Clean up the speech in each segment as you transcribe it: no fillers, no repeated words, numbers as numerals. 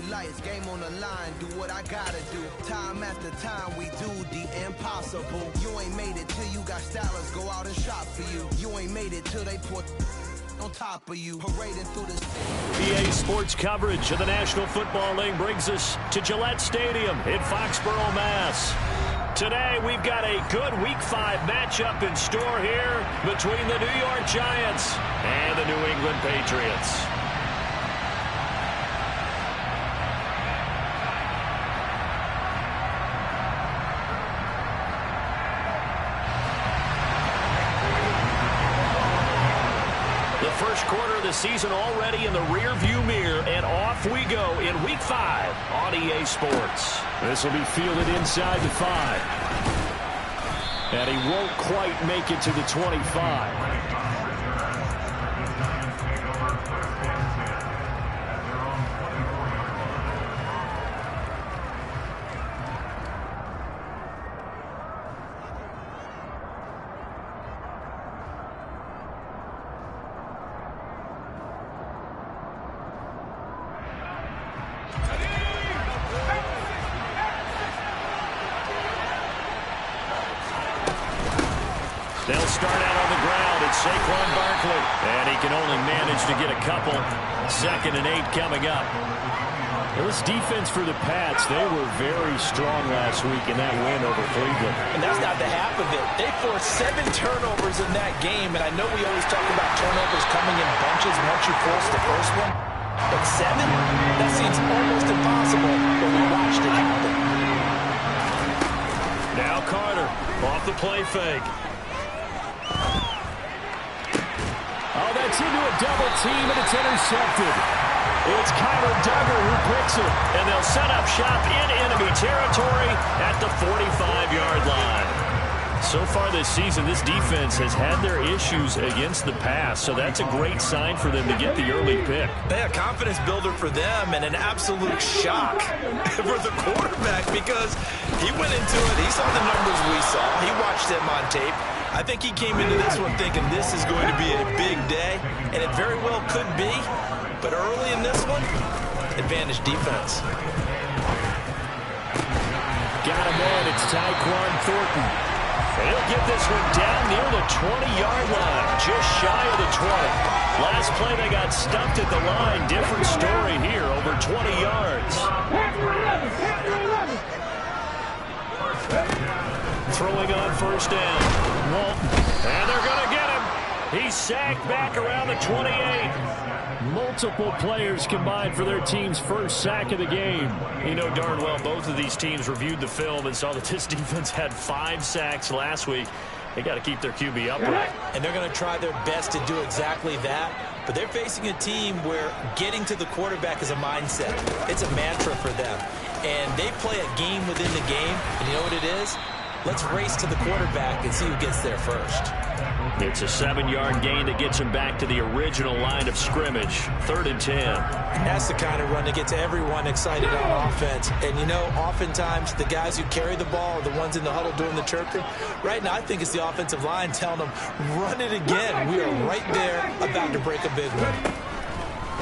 lights, game on the line, do what I gotta do. Time after time, we do the impossible. You ain't made it till you got stylers go out and shop for you. You ain't made it till they put on top of you, parading through the EA Sports coverage of the National Football League brings us to Gillette Stadium in Foxborough, Mass. Today, we've got a good Week 5 matchup in store here between the New York Giants and the New England Patriots. First quarter of the season already in the rear-view mirror, and off we go in Week 5 on EA Sports. This will be fielded inside the 5. And he won't quite make it to the 25. They'll start out on the ground. It's Saquon Barkley. And he can only manage to get a couple. 2nd and 8 coming up. Well, this defense for the Pats, they were very strong last week in that win over Cleveland. And that's not the half of it. They forced 7 turnovers in that game. And I know we always talk about turnovers coming in bunches once you force the first one. But 7? That seems almost impossible when we watched it happen. Now Carter off the play fake. Oh, that's into a double team, and it's intercepted. It's Kyler Duggar who picks it. And they'll set up shop in enemy territory at the 45-yard line. So far this season, this defense has had their issues against the pass, so that's a great sign for them to get the early pick. Yeah, confidence builder for them and an absolute shock for the quarterback because he went into it. He saw the numbers we saw. He watched them on tape. I think he came into this one thinking this is going to be a big day, and it very well could be. But early in this one, advantage defense. Got him in. It's Tyquan Thornton. He'll get this one down near the 20-yard line, just shy of the 20. Last play, they got stumped at the line. Different story here, over 20 yards. Throwing on first down. Walton. And they're going to get him. He's sacked back around the 28. Multiple players combined for their team's first sack of the game. You know darn well both of these teams reviewed the film and saw that this defense had 5 sacks last week. They got to keep their QB upright. And they're going to try their best to do exactly that. But they're facing a team where getting to the quarterback is a mindset. It's a mantra for them. And they play a game within the game. And you know what it is? Let's race to the quarterback and see who gets there first. It's a 7-yard gain that gets him back to the original line of scrimmage. 3rd and 10. And that's the kind of run that gets everyone excited on offense. And, you know, oftentimes the guys who carry the ball are the ones in the huddle doing the chirping. Right now, I think it's the offensive line telling them, run it again. We are right there about to break a big one.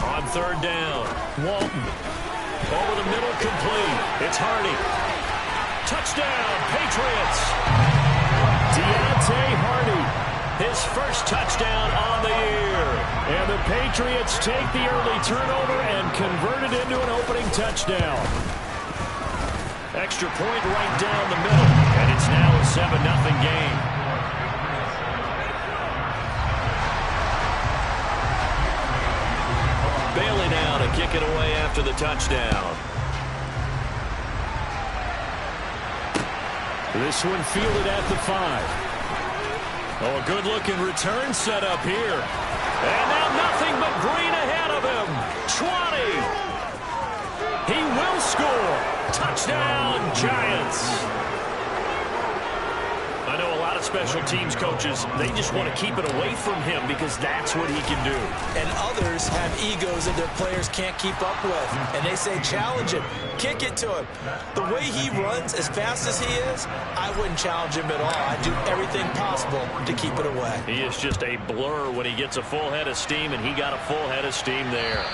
On 3rd down, Walton. Over the middle, complete. It's Hardy. Touchdown, Patriots. Deontay Hardy. His first touchdown on the year. And the Patriots take the early turnover and convert it into an opening touchdown. Extra point right down the middle. And it's now a 7-0 game. Bailey now to kick it away after the touchdown. This one fielded at the 5. Oh, a good-looking return set up here. And now nothing but green ahead of him. 20. He will score. Touchdown, Giants. I know a lot of special teams coaches, they just want to keep it away from him because that's what he can do. And others have egos that their players can't keep up with. And they say, challenge him. Kick it to him. The way he runs, as fast as he is, I wouldn't challenge him at all. I'd do everything possible to keep it away. He is just a blur when he gets a full head of steam, and he got a full head of steam there.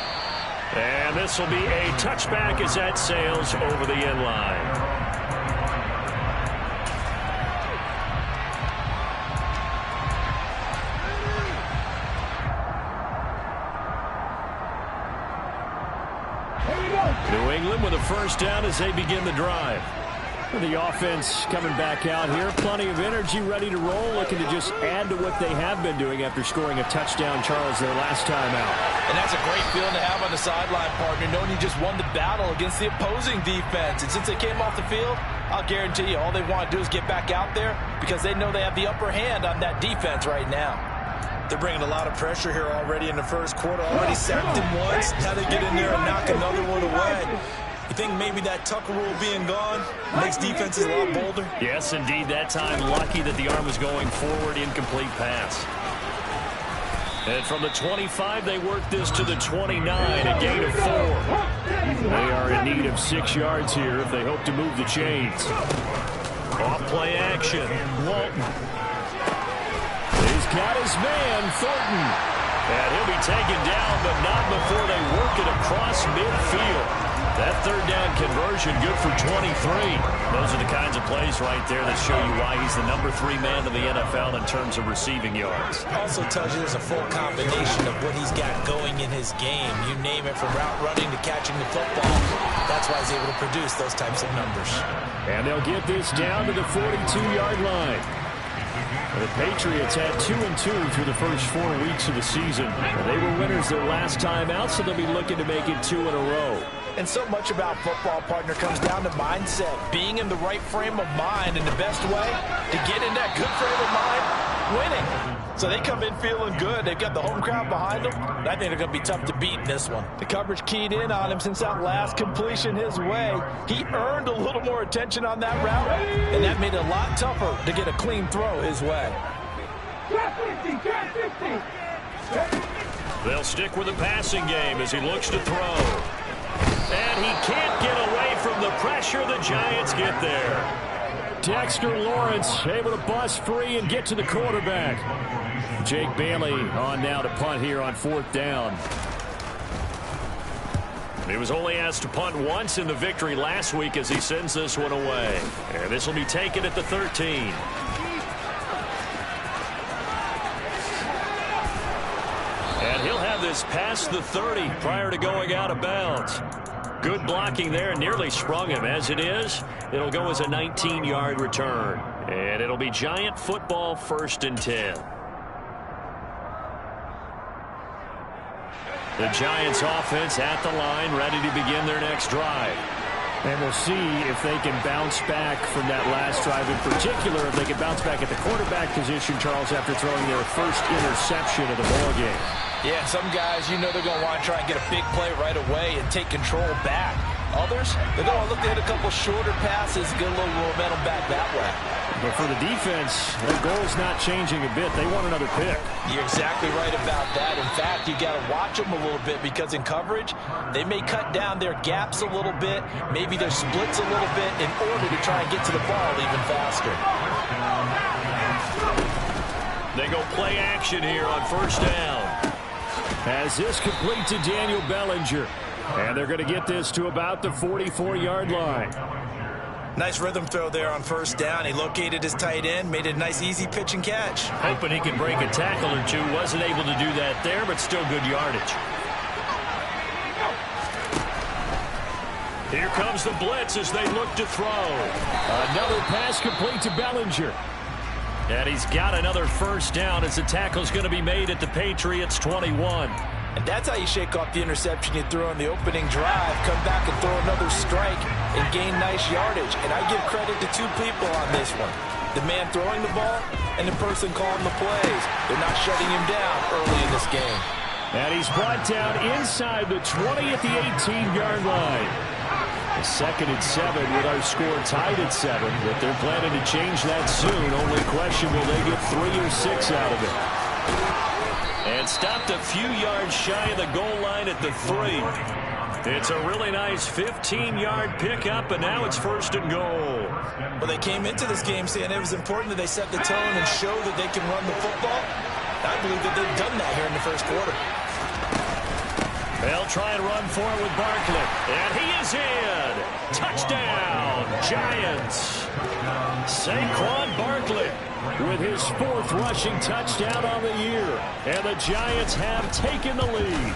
And this will be a touchback as that sails over the end line. New England with a first down as they begin the drive. The offense coming back out here. Plenty of energy, ready to roll, looking to just add to what they have been doing after scoring a touchdown, Charles, their last time out. And that's a great feeling to have on the sideline, partner, knowing you just won the battle against the opposing defense. And since they came off the field, I'll guarantee you all they want to do is get back out there because they know they have the upper hand on that defense right now. They're bringing a lot of pressure here already in the first quarter. Already sacked him once. Now they get in there and knock another one away. You think maybe that Tucker rule being gone makes defenses a lot bolder? Yes, indeed. That time, lucky that the arm was going forward, incomplete pass. And from the 25, they work this to the 29, a gain of 4. They are in need of 6 yards here if they hope to move the chains. Off-play action. Walton. He's got his man, Thornton. And he'll be taken down, but not before they work it across midfield. That third down conversion good for 23. Those are the kinds of plays right there that show you why he's the number 3 man in the NFL in terms of receiving yards. Also tells you there's a full combination of what he's got going in his game. You name it, from route running to catching the football. That's why he's able to produce those types of numbers. And they'll get this down to the 42-yard line. The Patriots had 2-2 through the first 4 weeks of the season. They were winners their last time out, so they'll be looking to make it 2 in a row. And so much about football, partner, comes down to mindset. Being in the right frame of mind, and the best way to get in that good frame of mind, winning. So they come in feeling good. They've got the home crowd behind them. And I think they're going to be tough to beat in this one. The coverage keyed in on him since that last completion his way. He earned a little more attention on that route, and that made it a lot tougher to get a clean throw his way. They'll stick with the passing game as he looks to throw. And he can't get away from the pressure. The Giants get there. Dexter Lawrence able to bust free and get to the quarterback. Jake Bailey on now to punt here on 4th down. He was only asked to punt once in the victory last week as he sends this one away. And this will be taken at the 13. And he'll have this past the 30 prior to going out of bounds. Good blocking there, nearly sprung him. As it is, it'll go as a 19-yard return. And it'll be Giant football, 1st and 10. The Giants offense at the line, ready to begin their next drive. And we'll see if they can bounce back from that last drive. In particular, if they can bounce back at the quarterback position, Charles, after throwing their first interception of the ballgame. Yeah, some guys, you know they're going to want to try and get a big play right away and take control back. Others, they're going to look to hit a couple shorter passes, get a little momentum back that way. But for the defense, their goal's not changing a bit. They want another pick. You're exactly right about that. In fact, you got to watch them a little bit because in coverage, they may cut down their gaps a little bit, maybe their splits a little bit in order to try and get to the ball even faster. They go play action here on 1st down. As this complete to Daniel Bellinger. And they're going to get this to about the 44-yard line. Nice rhythm throw there on 1st down. He located his tight end, made it a nice easy pitch and catch. Hoping he can break a tackle or two. Wasn't able to do that there, but still good yardage. Here comes the blitz as they look to throw. Another pass complete to Bellinger. And he's got another 1st down as the tackle's going to be made at the Patriots 21. And that's how you shake off the interception you threw on the opening drive, come back and throw another strike and gain nice yardage. And I give credit to 2 people on this one. The man throwing the ball and the person calling the plays. They're not shutting him down early in this game. And he's brought down inside the 20 at the 18-yard line. A 2nd and 7 with our score tied at 7. But they're planning to change that soon. Only question, will they get 3 or 6 out of it? And stopped a few yards shy of the goal line at the 3. It's a really nice 15-yard pickup, and now it's 1st and goal. Well, they came into this game saying it was important that they set the tone and show that they can run the football. I believe that they've done that here in the 1st quarter. They'll try and run for it with Barkley. And he is in. Touchdown, Giants. Saquon Barkley with his 4th rushing touchdown on the year. And the Giants have taken the lead.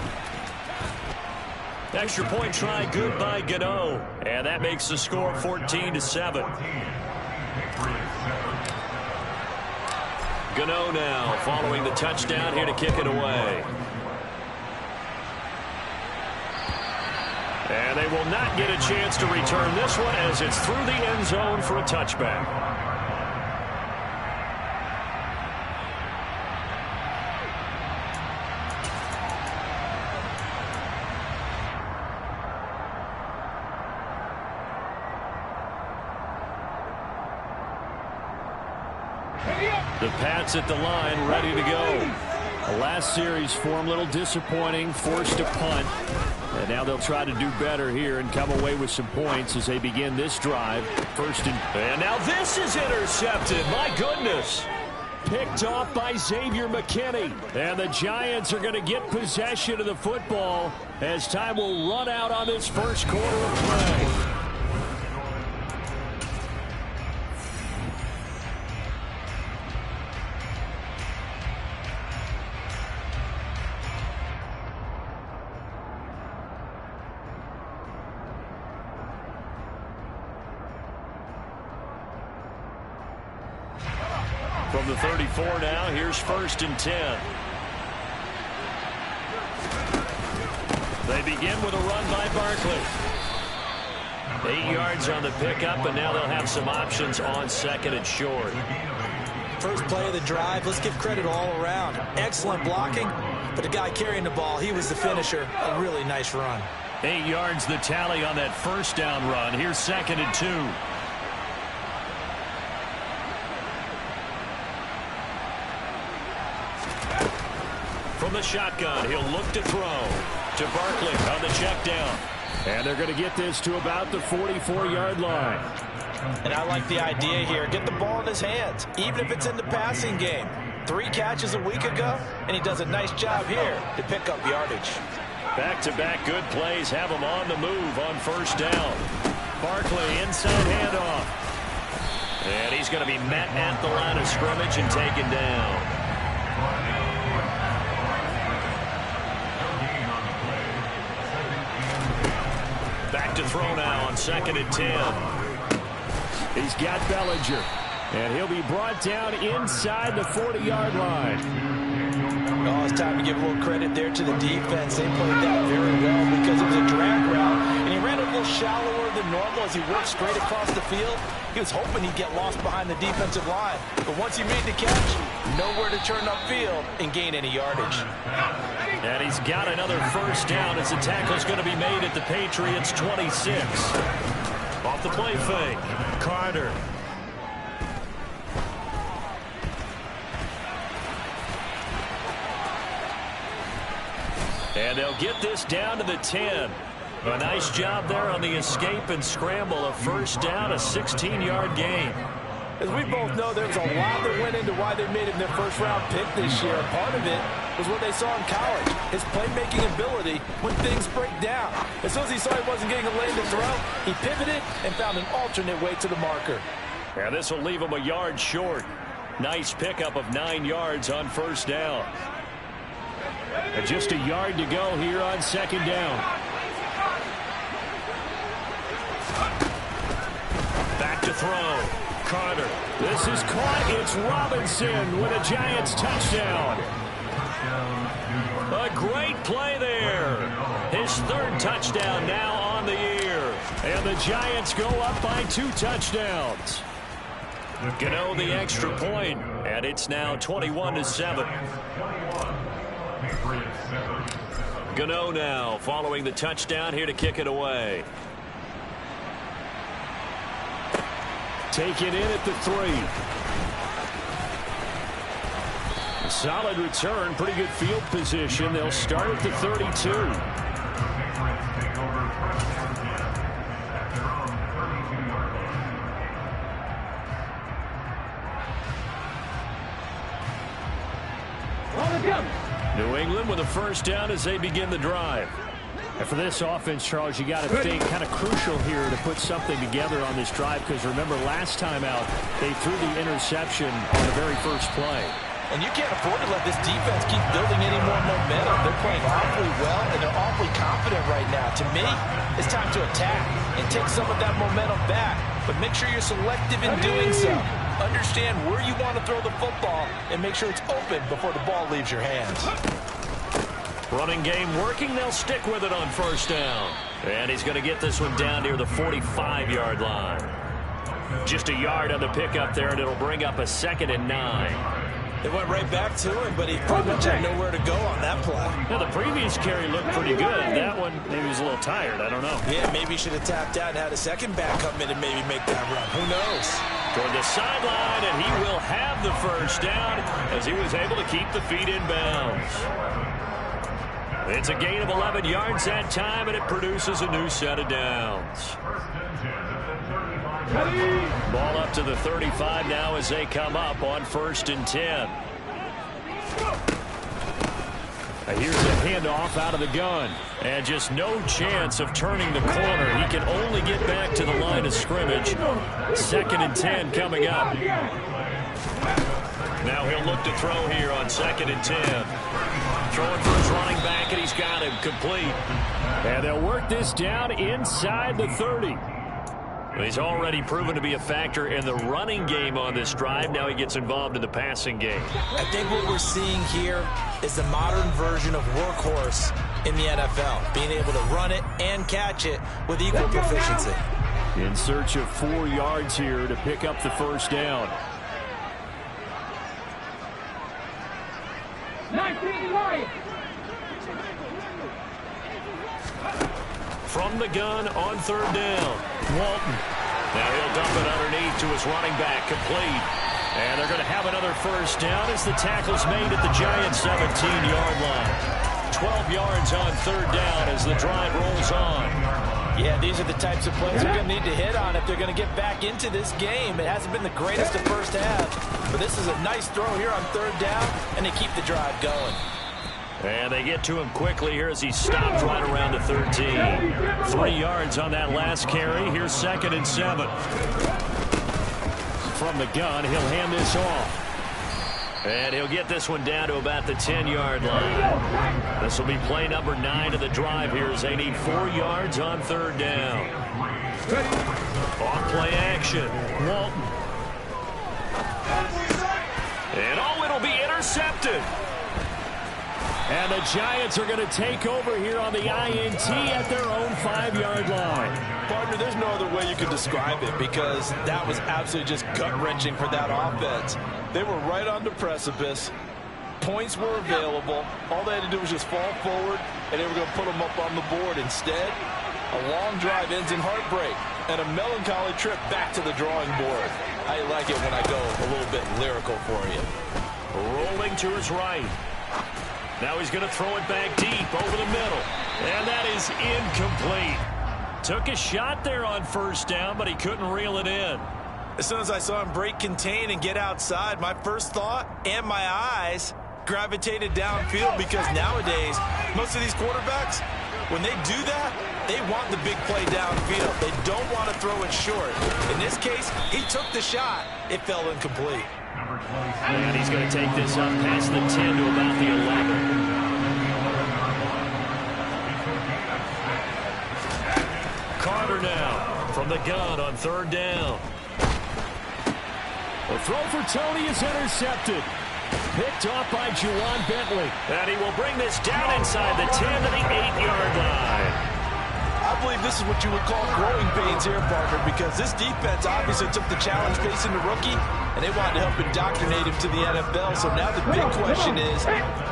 Extra point try good by Gano. And that makes the score 14-7. Gano now following the touchdown here to kick it away. And they will not get a chance to return this one as it's through the end zone for a touchback. The Pats at the line, ready to go. The last series form a little disappointing, forced a punt. And now they'll try to do better here and come away with some points as they begin this drive. And now this is intercepted. My goodness. Picked off by Xavier McKinney. And the Giants are going to get possession of the football as time will run out on this first quarter of play. From the 34 now, here's 1st and 10. They begin with a run by Barkley. 8 yards on the pickup, and now they'll have some options on 2nd and short. First play of the drive, let's give credit all around. Excellent blocking, but the guy carrying the ball, he was the finisher. A really nice run. 8 yards the tally on that first down run. Here's 2nd and 2. From the shotgun, he'll look to throw to Barkley on the check down. And they're going to get this to about the 44-yard line. And I like the idea here. Get the ball in his hands, even if it's in the passing game. 3 catches a week ago, and he does a nice job here to pick up yardage. Back-to-back good plays have him on the move on 1st down. Barkley inside handoff. And he's going to be met at the line of scrimmage and taken down. Back to throw now on 2nd and 10. He's got Bellinger. And he'll be brought down inside the 40-yard line. Oh, it's time to give a little credit there to the defense. They played that very well because it was a drag route. And he ran a little shallower than normal as he worked straight across the field. He was hoping he'd get lost behind the defensive line. But once he made the catch, nowhere to turn upfield and gain any yardage. And he's got another 1st down as the tackle's going to be made at the Patriots 26. Off the play fake, Carter. And they'll get this down to the 10. A nice job there on the escape and scramble. A 1st down, a 16-yard gain. As we both know, there was a lot that went into why they made him their first-round pick this year. Part of it was what they saw in college, his playmaking ability when things break down. As soon as he saw he wasn't getting a lane to throw, he pivoted and found an alternate way to the marker. And this will leave him a yard short. Nice pickup of 9 yards on 1st down. And just a yard to go here on 2nd down. Back to throw. Carter. This is caught. It's Robinson with a Giants touchdown. A great play there. His 3rd touchdown now on the year. And the Giants go up by 2 touchdowns. Gano the extra point, and it's now 21-7. Gano now following the touchdown here to kick it away. Taken in at the 3. A solid return, pretty good field position. They'll start at the 32. New England with a 1st down as they begin the drive. And for this offense, Charles, you got to think kind of crucial here to put something together on this drive, because remember last time out they threw the interception on the very first play. And you can't afford to let this defense keep building any more momentum. They're playing awfully well, and they're awfully confident right now. To me, it's time to attack and take some of that momentum back. But make sure you're selective in doing so. Understand where you want to throw the football and make sure it's open before the ball leaves your hands. Running game working. They'll stick with it on first down. And he's going to get this one down near the 45-yard line. Just a yard on the pickup there, and it'll bring up a 2nd and 9. They went right back to him, but he pretty much had nowhere to go on that play. Now, the previous carry looked pretty good. That one, maybe he was a little tired. I don't know. Yeah, maybe he should have tapped out and had a second back come in and maybe make that run. Who knows? Toward the sideline, and he will have the first down as he was able to keep the feet in bounds. It's a gain of 11 yards that time, and it produces a new set of downs. Ball up to the 35 now as they come up on 1st and 10. Here's a handoff out of the gun. And just no chance of turning the corner. He can only get back to the line of scrimmage. 2nd and 10 coming up. Now he'll look to throw here on 2nd and 10. Throwing for his running back, and he's got him complete. And they'll work this down inside the 30. He's already proven to be a factor in the running game on this drive. Now he gets involved in the passing game. I think what we're seeing here is the modern version of workhorse in the NFL, being able to run it and catch it with equal proficiency. In search of 4 yards here to pick up the first down. 19 Lions. From the gun on 3rd down. Walton. Now he'll dump it underneath to his running back, complete. And they're going to have another first down as the tackle's made at the Giants' 17-yard line. 12 yards on 3rd down as the drive rolls on. Yeah, these are the types of plays they're going to need to hit on if they're going to get back into this game. It hasn't been the greatest of first half, but this is a nice throw here on 3rd down, and they keep the drive going. And they get to him quickly here as he stops right around the 13. 3 yards on that last carry. Here's 2nd and 7. From the gun, he'll hand this off. And he'll get this one down to about the 10-yard line. This will be play number 9 of the drive here as they need 4 yards on 3rd down. Off play action. Walton. And it'll be intercepted. And the Giants are going to take over here on the INT at their own 5-yard line. Partner, there's no other way you could describe it because that was absolutely just gut-wrenching for that offense. They were right on the precipice. Points were available. All they had to do was just fall forward, and they were going to put them up on the board. Instead, a long drive ends in heartbreak and a melancholy trip back to the drawing board. I like it when I go a little bit lyrical for you. Rolling to his right. Now he's going to throw it back deep over the middle. And that is incomplete. Took a shot there on 1st down, but he couldn't reel it in. As soon as I saw him break contain and get outside, my first thought and my eyes gravitated downfield because nowadays, most of these quarterbacks, when they do that, they want the big play downfield. They don't want to throw it short. In this case, he took the shot. It fell incomplete. And he's going to take this up past the 10 to about the 11. Carter now from the gun on 3rd down. The throw for Tony is intercepted. Picked off by Juwan Bentley. And he will bring this down inside the 10 to the 8-yard line. I believe this is what you would call growing pains here, partner, because this defense obviously took the challenge facing the rookie, and they wanted to help indoctrinate him to the NFL. So now the big question is,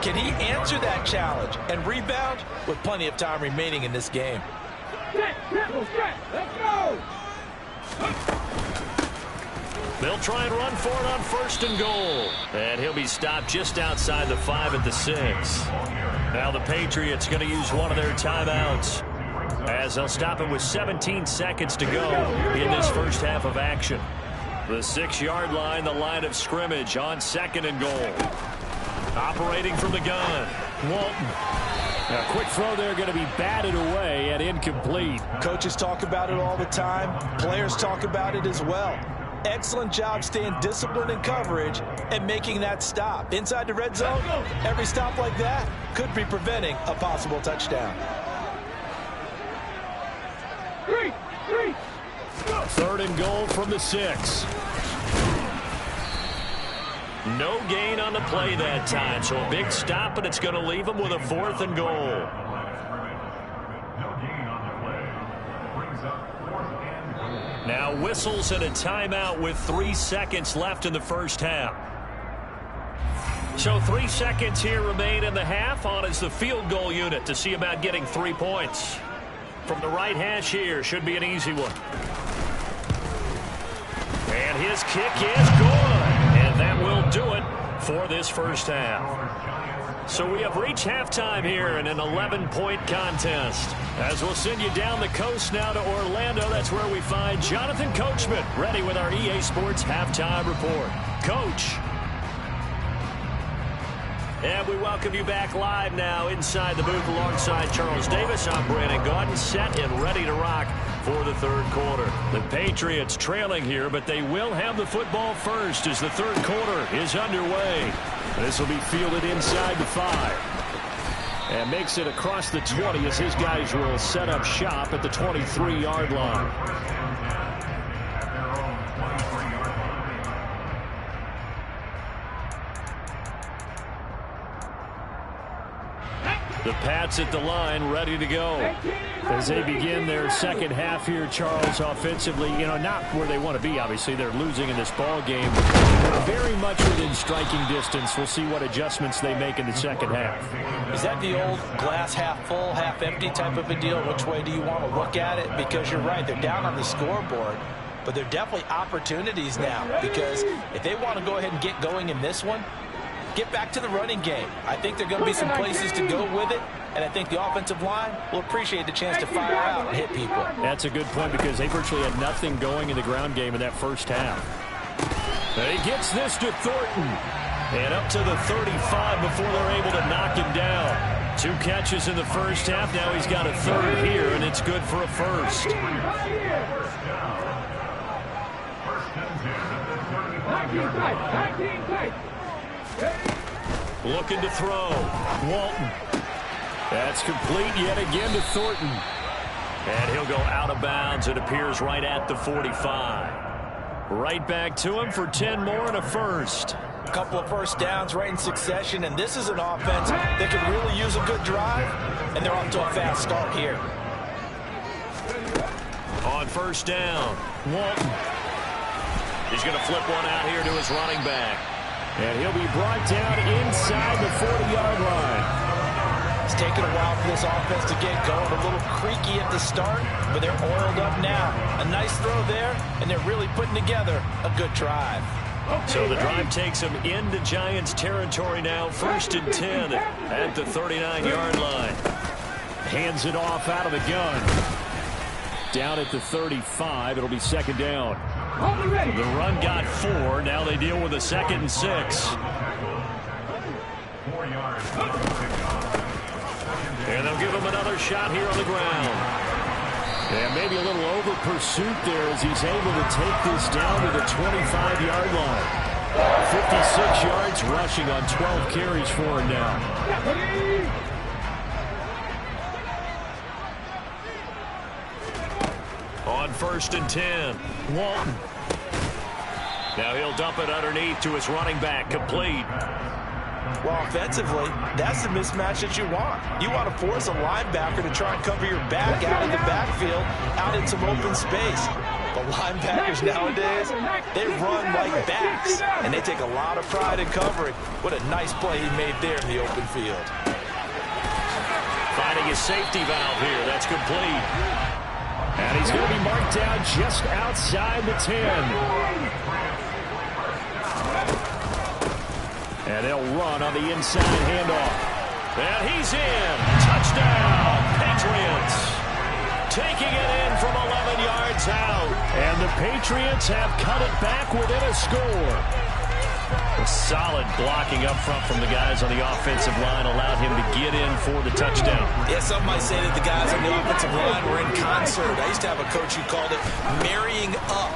can he answer that challenge and rebound with plenty of time remaining in this game? Let's go! They'll try and run for it on 1st and goal. And he'll be stopped just outside the 5 at the 6. Now the Patriots going to use one of their timeouts, as they'll stop him with 17 seconds to go in this first half of action. The 6-yard line, the line of scrimmage on 2nd and goal. Operating from the gun, Walton. A quick throw there going to be batted away and incomplete. Coaches talk about it all the time. Players talk about it as well. Excellent job staying disciplined in coverage and making that stop. Inside the red zone, every stop like that could be preventing a possible touchdown. 3rd and goal from the 6. No gain on the play that time, so a big stop, and it's going to leave them with a 4th and goal. Now whistles and a timeout with 3 seconds left in the first half. So 3 seconds here remain in the half. On is the field goal unit to see about getting 3 points. From the right hash here, should be an easy one. And his kick is good. And that will do it for this first half. So we have reached halftime here in an 11-point contest. As we'll send you down the coast now to Orlando, that's where we find Jonathan Coachman ready with our EA Sports Halftime Report. Coach. And we welcome you back live now inside the booth alongside Charles Davis. I'm Brandon Gaudin, set and ready to rock for the 3rd quarter. The Patriots trailing here, but they will have the football first as the 3rd quarter is underway. This will be fielded inside the 5. And makes it across the 20 as his guys will set up shop at the 23-yard line. The Pats at the line, ready to go. As they begin their second half here, Charles, offensively, not where they want to be, obviously. They're losing in this ball game. Very much within striking distance. We'll see what adjustments they make in the second half. Is that the old glass half full, half empty type of a deal? Which way do you want to look at it? Because you're right, they're down on the scoreboard. But they're definitely opportunities now. Because if they want to go ahead and get going in this one, get back to the running game. I think there are going to be some places to go with it, and I think the offensive line will appreciate the chance to fire out and hit people. That's a good point because they virtually had nothing going in the ground game in that first half. And he gets this to Thornton. And up to the 35 before they're able to knock him down. 2 catches in the first half. Now he's got a 3rd here, and it's good for a 1st. Looking to throw. Walton. That's complete yet again to Thornton. And he'll go out of bounds. It appears right at the 45. Right back to him for 10 more and a 1st. A couple of first downs right in succession, and this is an offense that can really use a good drive, and they're off to a fast start here. On 1st down, Walton. He's going to flip one out here to his running back. And he'll be brought down inside the 40-yard line. It's taken a while for this offense to get going. A little creaky at the start, but they're oiled up now. A nice throw there, and they're really putting together a good drive. So the drive takes them into Giants territory now. 1st and 10 at the 39-yard line. Hands it off out of the gun. Down at the 35, it'll be 2nd down. The run got 4. Now they deal with a 2nd and 6. And they'll give him another shot here on the ground. And maybe a little over pursuit there as he's able to take this down to the 25-yard line. 56 yards rushing on 12 carries for him now. On 1st and 10, Walton. Now he'll dump it underneath to his running back, complete. Well, offensively, that's the mismatch that you want. You want to force a linebacker to try and cover your back out in the backfield, out in some open space. The linebackers nowadays, they run like backs, and they take a lot of pride in covering. What a nice play he made there in the open field. Finding his safety valve here. That's complete. And he's going to be marked down just outside the 10. And they'll run on the inside handoff. And he's in. Touchdown, Patriots. Taking it in from 11 yards out. And the Patriots have cut it back within a score. Solid blocking up front from the guys on the offensive line allowed him to get in for the touchdown. Yeah, some might say that the guys on the offensive line were in concert. I used to have a coach who called it marrying up,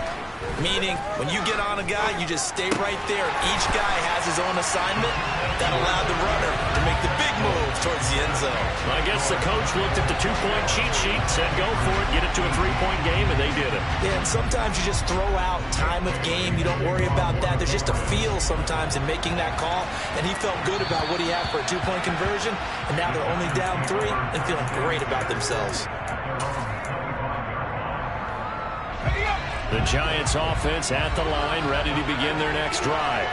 meaning when you get on a guy, you just stay right there. Each guy has his own assignment that allowed the runner to make the big move towards the end zone. I guess the coach looked at the two-point cheat sheet, said go for it, get it to a three-point game, and they did it. Yeah, and sometimes you just throw out time of game. You don't worry about that. There's just a feel sometimes in making that call, and he felt good about what he had for a two-point conversion, and now they're only down 3 and feeling great about themselves. The Giants offense at the line, ready to begin their next drive.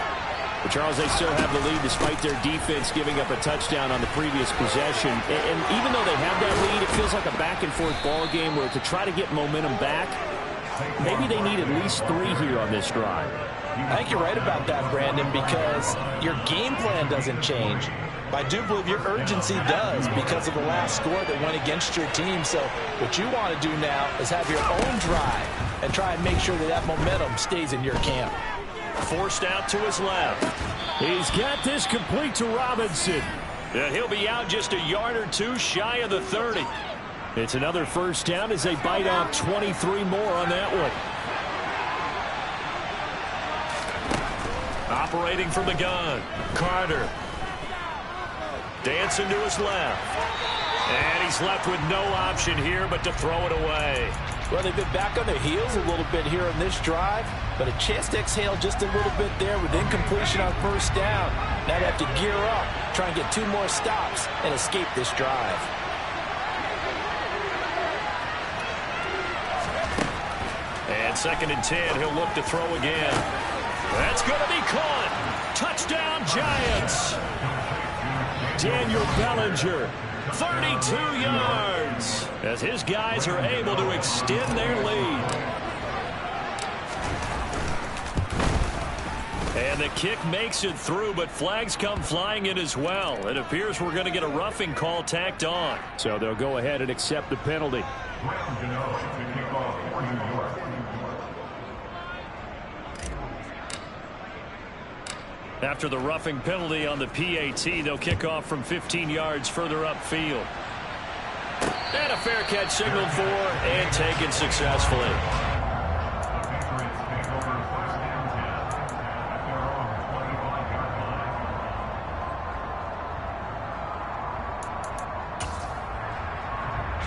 But Charles, they still have the lead despite their defense giving up a touchdown on the previous possession. And even though they have that lead, it feels like a back-and-forth ball game where to try to get momentum back, maybe they need at least 3 here on this drive. I think you're right about that, Brandon, because your game plan doesn't change. But I do believe your urgency does because of the last score that went against your team. So what you want to do now is have your own drive and try and make sure that that momentum stays in your camp. Forced out to his left. He's got this complete to Robinson. And he'll be out just a yard or 2 shy of the 30. It's another first down as they bite off 23 more on that one. Operating from the gun, Carter. Dancing to his left. And he's left with no option here but to throw it away. Well, they've been back on their heels a little bit here on this drive, but a chance to exhale just a little bit there with incompletion on first down. Now they have to gear up, try and get 2 more stops and escape this drive. And 2nd and 10, he'll look to throw again. That's going to be caught. Touchdown, Giants. Daniel Bellinger, 32 yards, as his guys are able to extend their lead. And the kick makes it through, but flags come flying in as well. It appears we're going to get a roughing call tacked on. So they'll go ahead and accept the penalty. After the roughing penalty on the PAT, they'll kick off from 15 yards further upfield. And a fair catch signaled for and taken successfully.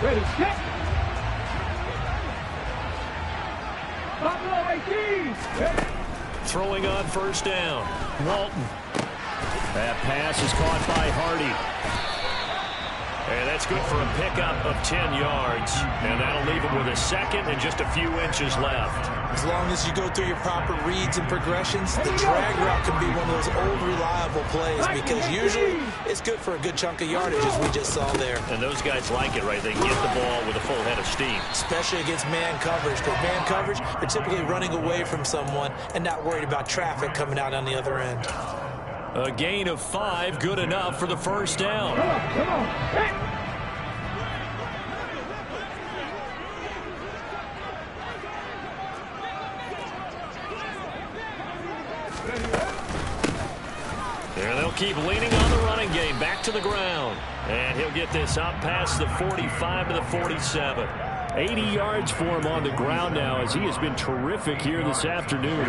Ready, set. Buffalo 18. Throwing on first down. Walton. That pass is caught by Hardy. And that's good for a pickup of 10 yards. And that'll leave him with a second and just a few inches left. As long as you go through your proper reads and progressions, the drag route can be one of those old reliable plays because usually it's good for a good chunk of yardage as we just saw there. And those guys like it, right? They get the ball with a full head of steam. Especially against man coverage. Because man coverage, they're typically running away from someone and not worried about traffic coming out on the other end. A gain of 5, good enough for the first down. Come on. Hey. There they'll keep leaning on the running game. Back to the ground. And he'll get this up past the 45 to the 47. 80 yards for him on the ground now as he has been terrific here this afternoon.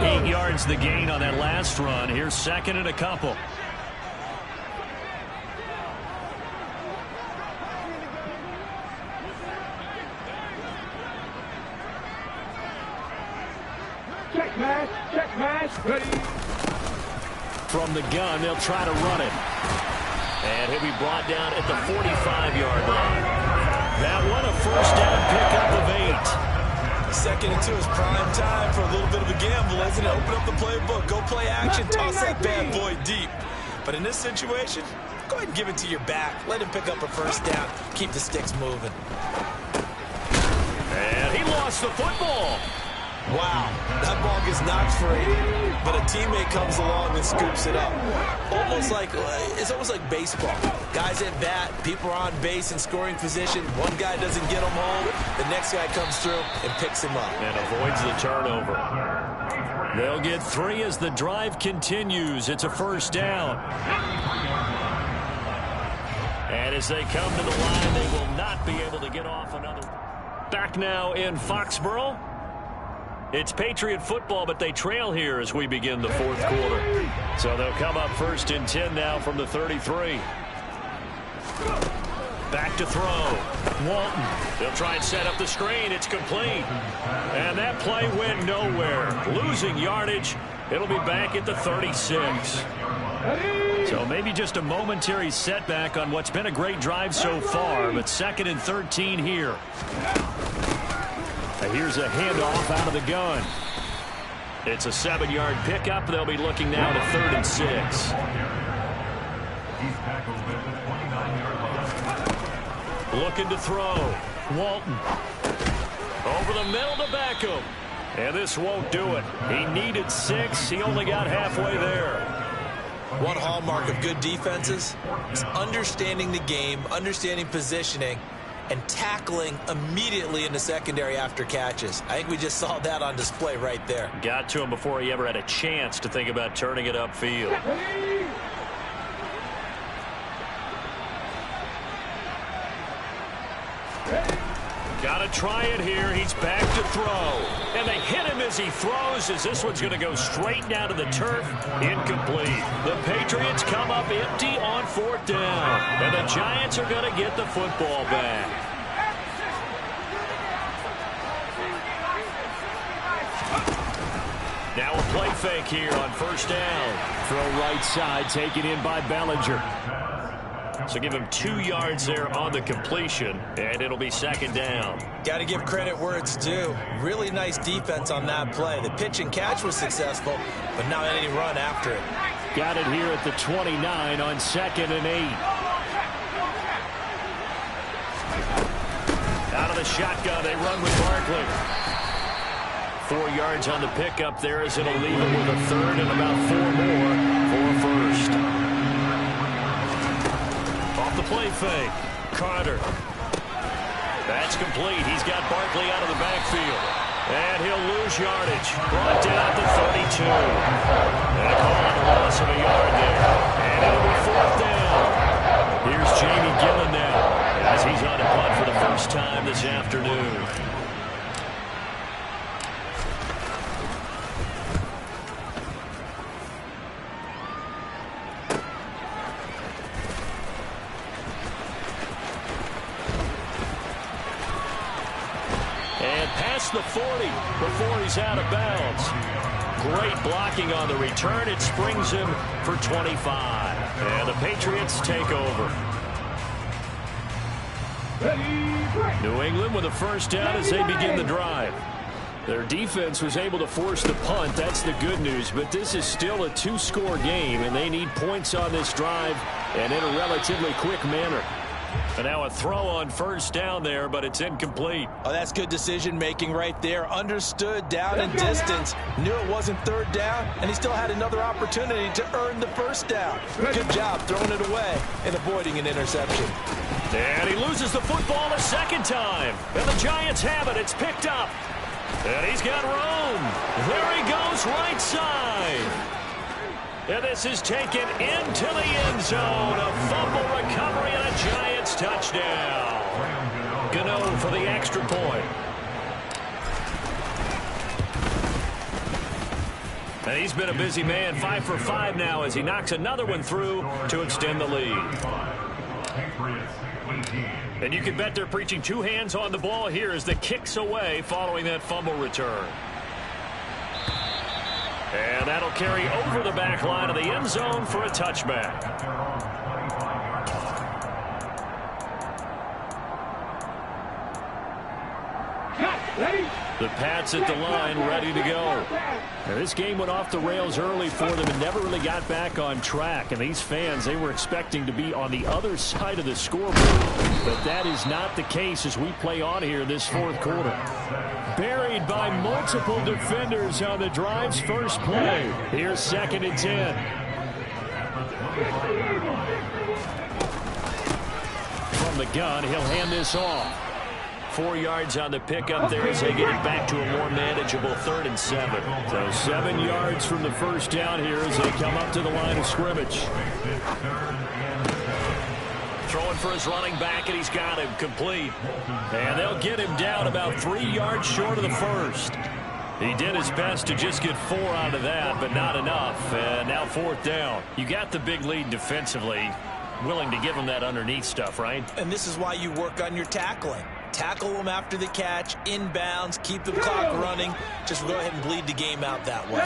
8 yards the gain on that last run. Here's 2nd and a couple. Check pass, ready. From the gun, they'll try to run it. And he'll be brought down at the 45-yard line. That one, a first down pickup of 8. 2nd and 2 is prime time for a little bit of a gamble, isn't it? Open up the playbook, go play action, toss that bad boy deep. But in this situation, go ahead and give it to your back. Let him pick up a first down. Keep the sticks moving. And he lost the football. Wow, that ball gets knocked free, but a teammate comes along and scoops it up. It's almost like baseball. Guys at bat, people are on base in scoring position. One guy doesn't get him home, the next guy comes through and picks him up. And avoids the turnover. They'll get 3 as the drive continues. It's a first down. And as they come to the line, they will not be able to get off another. Back now in Foxborough. It's Patriot football, but they trail here as we begin the fourth quarter. So they'll come up 1st and 10 now from the 33. Back to throw. Walton. They'll try and set up the screen. It's complete. And that play went nowhere. Losing yardage. It'll be back at the 36. So maybe just a momentary setback on what's been a great drive so far, but 2nd and 13 here. Here's a handoff out of the gun. It's a 7-yard pickup. They'll be looking now to 3rd and 6. Looking to throw. Walton. Over the middle to Beckham. And this won't do it. He needed 6. He only got halfway there. One hallmark of good defenses is understanding the game, understanding positioning, and tackling immediately in the secondary after catches. I think we just saw that on display right there. Got to him before he ever had a chance to think about turning it upfield. Got to try it here. He's back to throw. And they hit him as he throws, as this one's going to go straight down to the turf. Incomplete. The Patriots come up empty on 4th down. And the Giants are going to get the football back. Now a play fake here on 1st down. Throw right side, taken in by Bellinger. So give him 2 yards there on the completion, and it'll be 2nd down. Got to give credit where it's due. Really nice defense on that play. The pitch and catch was successful, but now any run after it. Got it here at the 29 on 2nd and 8. Out of the shotgun, they run with Barkley. 4 yards on the pickup there as it'll leave him with a 3rd and about 4 more for a 1st. Off the play fake. Carter. That's complete. He's got Barkley out of the backfield. And he'll lose yardage. Brought down at the 32. And a call on the loss of a yard there. And it'll be 4th down. Here's Jamie Gillen now as he's on a punt for the first time this afternoon. The 40 before he's out of bounds. Great blocking on the return. It springs him for 25. And the Patriots take over. New England with a 1st down as they begin the drive. Their defense was able to force the punt. That's the good news. But this is still a 2-score game, and they need points on this drive and in a relatively quick manner. And now a throw on 1st down there, but it's incomplete. Oh, that's good decision-making right there. Understood down and distance. Knew it wasn't 3rd down, and he still had another opportunity to earn the 1st down. Good job throwing it away and avoiding an interception. And he loses the football a 2nd time. And the Giants have it. It's picked up. And he's got room. There he goes right side. And this is taken into the end zone. A fumble recovery and a Giants touchdown. Gano for the extra point. And he's been a busy man, 5 for 5 now as he knocks another one through to extend the lead. And you can bet they're preaching 2 hands on the ball here as the kick's away following that fumble return. And that'll carry over the back line of the end zone for a touchback. The Pats at the line, ready to go. Now, this game went off the rails early for them and never really got back on track. And these fans, they were expecting to be on the other side of the scoreboard. But that is not the case as we play on here this 4th quarter. Buried by multiple defenders on the drive's first play. Here's 2nd and 10. From the gun, he'll hand this off. 4 yards on the pickup there as they get it back to a more manageable 3rd and 7. So 7 yards from the first down here as they come up to the line of scrimmage. Throwing for his running back, and he's got him complete. And they'll get him down about 3 yards short of the first. He did his best to just get 4 out of that, but not enough. And now 4th down. You got the big lead defensively. Willing to give him that underneath stuff, right? And this is why you work on your tackling. Tackle them after the catch, inbounds, keep the clock running. Just go ahead and bleed the game out that way.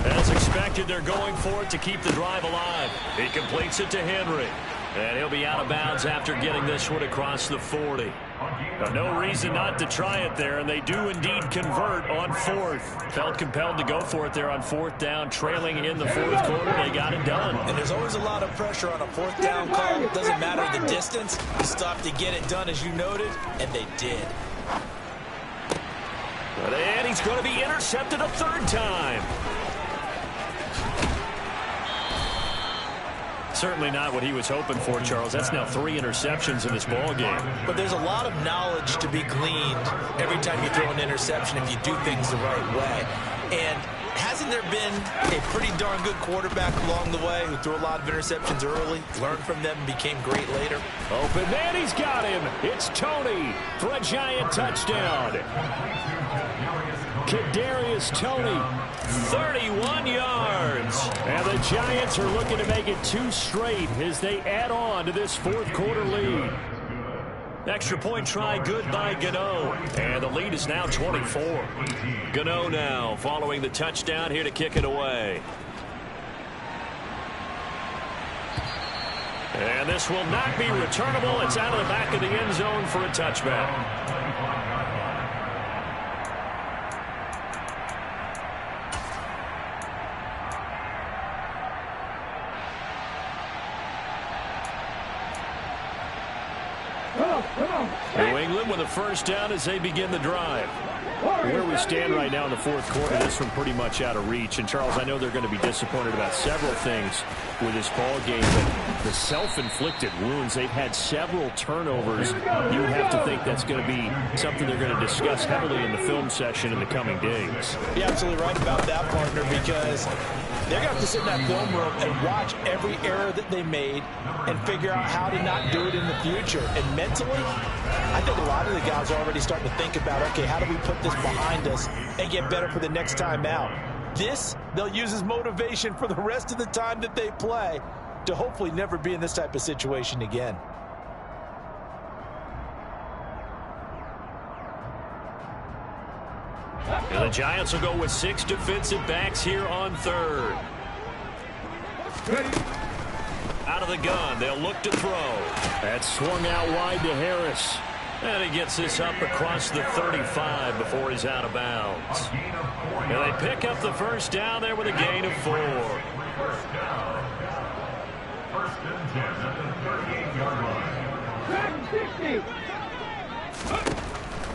As expected, they're going for it to keep the drive alive. He completes it to Henry. And he'll be out of bounds after getting this one across the 40. No reason not to try it there, and they do indeed convert on 4th. Felt compelled to go for it there on 4th down, trailing in the 4th quarter. They got it done. And there's always a lot of pressure on a 4th down call. It doesn't matter the distance. You stop to get it done, as you noted, and they did. And he's going to be intercepted a 3rd time. Certainly not what he was hoping for, Charles. That's now 3 interceptions in this ball game. But there's a lot of knowledge to be gleaned every time you throw an interception if you do things the right way. And hasn't there been a pretty darn good quarterback along the way who threw a lot of interceptions early, learned from them, and became great later? Open man, he's got him. It's Tony for a giant touchdown. Kadarius Toney, 31 yards. And the Giants are looking to make it 2 straight as they add on to this 4th quarter lead. Extra point try good by Gano. And the lead is now 24. Gano now following the touchdown here to kick it away. And this will not be returnable. It's out of the back of the end zone for a touchback. New England with a 1st down as they begin the drive. Where we stand right now in the 4th quarter, this one pretty much out of reach. And, Charles, I know they're going to be disappointed about several things with this ball game, but the self-inflicted wounds, they've had several turnovers. You would have to think that's going to be something they're going to discuss heavily in the film session in the coming days. You're absolutely right about that, partner, because they're going to have to sit in that film room and watch every error that they made and figure out how to not do it in the future. And mentally, I think a lot of the guys are already starting to think about, okay, how do we put this behind us and get better for the next time out? This, they'll use as motivation for the rest of the time that they play to hopefully never be in this type of situation again. And the Giants will go with 6 defensive backs here on 3rd. Out of the gun, they'll look to throw. That's swung out wide to Harris. And he gets this up across the 35 before he's out of bounds. And they pick up the 1st down there with a gain of 4.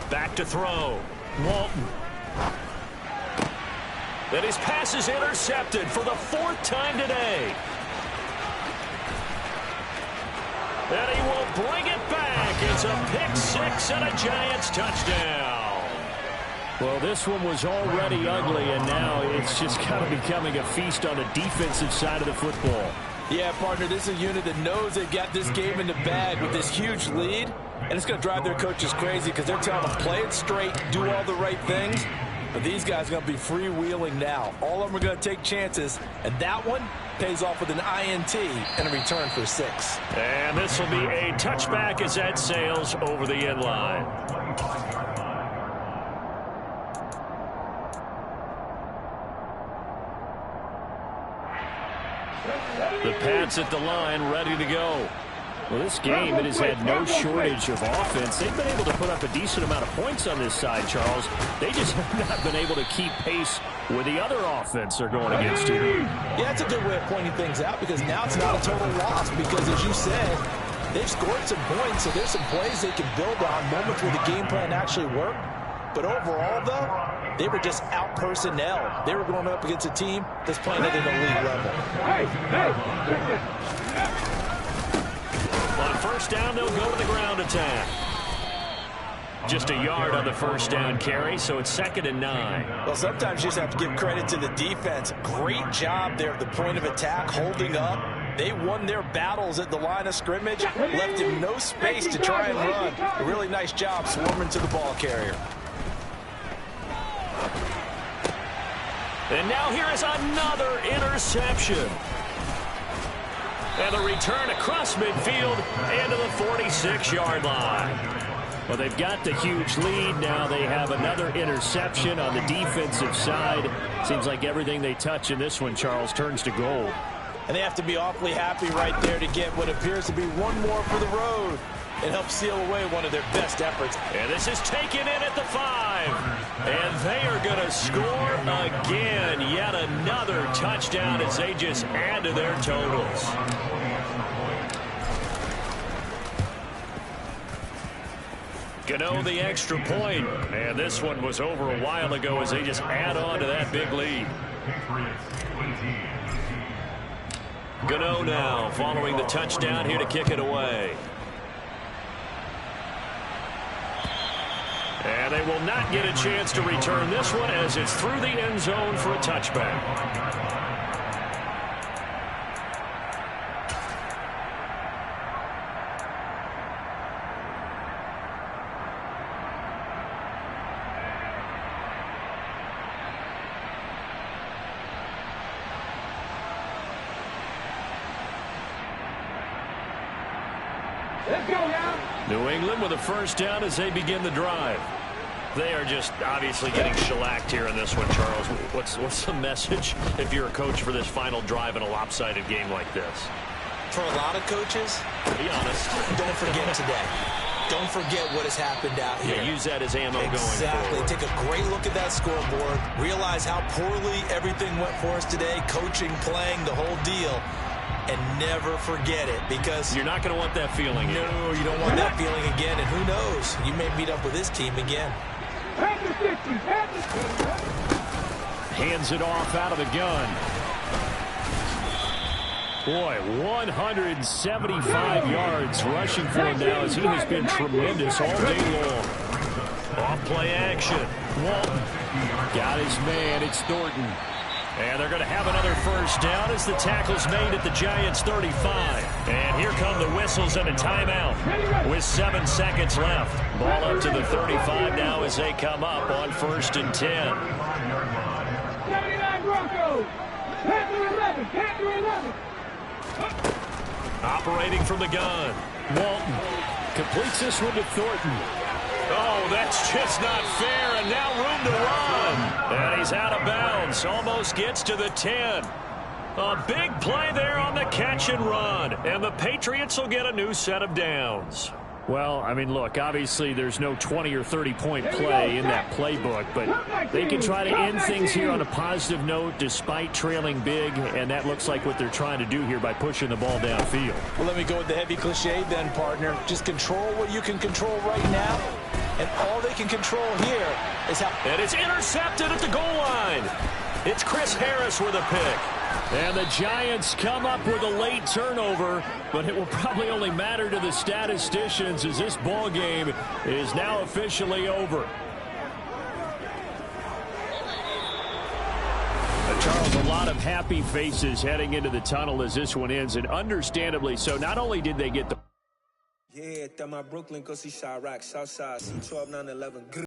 Back to throw. Walton. Then his pass is intercepted for the 4th time today. And he will bring it back. It's a pick-6 and a Giants touchdown. Well, this one was already ugly, and now it's just kind of becoming a feast on the defensive side of the football. Yeah, partner, this is a unit that knows they've got this game in the bag with this huge lead, and it's going to drive their coaches crazy because they're telling them, play it straight, do all the right things. But these guys are going to be freewheeling now. All of them are going to take chances, and that one pays off with an INT and a return for 6. And this will be a touchback as that sails over the end line. The Pats at the line, ready to go. Well, this game, it has had no shortage of offense. They've been able to put up a decent amount of points on this side, Charles. They just have not been able to keep pace with the other offense they're going against here. Yeah, that's a good way of pointing things out because now it's not a total loss because, as you said, they've scored some points, so there's some plays they can build on, moments where the game plan actually worked. But overall, though, they were just out personnel. They were going up against a team that's playing at an elite level. On first down, they'll go to the ground attack. Just a yard on the first down carry, so it's 2nd and 9. Well, sometimes you just have to give credit to the defense. Great job there at the point of attack, holding up. They won their battles at the line of scrimmage, left him no space to try and run. A really nice job swarming to the ball carrier. And now here is another interception. And the return across midfield and to the 46-yard line. Well, they've got the huge lead. Now they have another interception on the defensive side. Seems like everything they touch in this one, Charles, turns to gold. And they have to be awfully happy right there to get what appears to be one more for the road. It helps seal away one of their best efforts. And this is taken in at the 5. And they are going to score again. Yet another touchdown as they just add to their totals. Gano the extra point. And this one was over a while ago as they just add on to that big lead. Gano now following the touchdown here to kick it away. And they will not get a chance to return this one as it's through the end zone for a touchback. Let's go now. New England with a first down as they begin the drive. They are just obviously getting shellacked here in this one, Charles. What's the message if you're a coach for this final drive in a lopsided game like this? For a lot of coaches, be honest, don't forget today. Don't forget what has happened out here. Yeah, use that as ammo going forward. Exactly. Take a great look at that scoreboard. Realize how poorly everything went for us today. Coaching, playing, the whole deal. And never forget it, because you're not going to want that feeling. No, you don't want that feeling again. And who knows? You may meet up with this team again. Hands it off out of the gun. Boy, 175 yards rushing for him now as he has been tremendous all day long. Off play action. Walton got his man. It's Thornton. And they're going to have another first down as the tackle's made at the Giants' 35. And here come the whistles and a timeout with 7 seconds left. Ball up to the 35 now as they come up on 1st and 10. 79 Broncos. Panther 11. Panther 11. Operating from the gun. Walton completes this one to Thornton. Oh, that's just not fair, and now room to run. And he's out of bounds, almost gets to the 10. A big play there on the catch and run, and the Patriots will get a new set of downs. Well, I mean, look, obviously there's no 20 or 30-point play in that playbook, but they can try to end things here on a positive note despite trailing big, and that looks like what they're trying to do here by pushing the ball downfield. Well, let me go with the heavy cliche then, partner. Just control what you can control right now, and all they can control here is how... And it's intercepted at the goal line. It's Chris Harris with a pick. And the Giants come up with a late turnover, but it will probably only matter to the statisticians as this ball game is now officially over. Charles, a lot of happy faces heading into the tunnel as this one ends, and understandably so. Not only did they get the... Yeah, my Brooklyn, go see Chirac, Southside, C12, 911.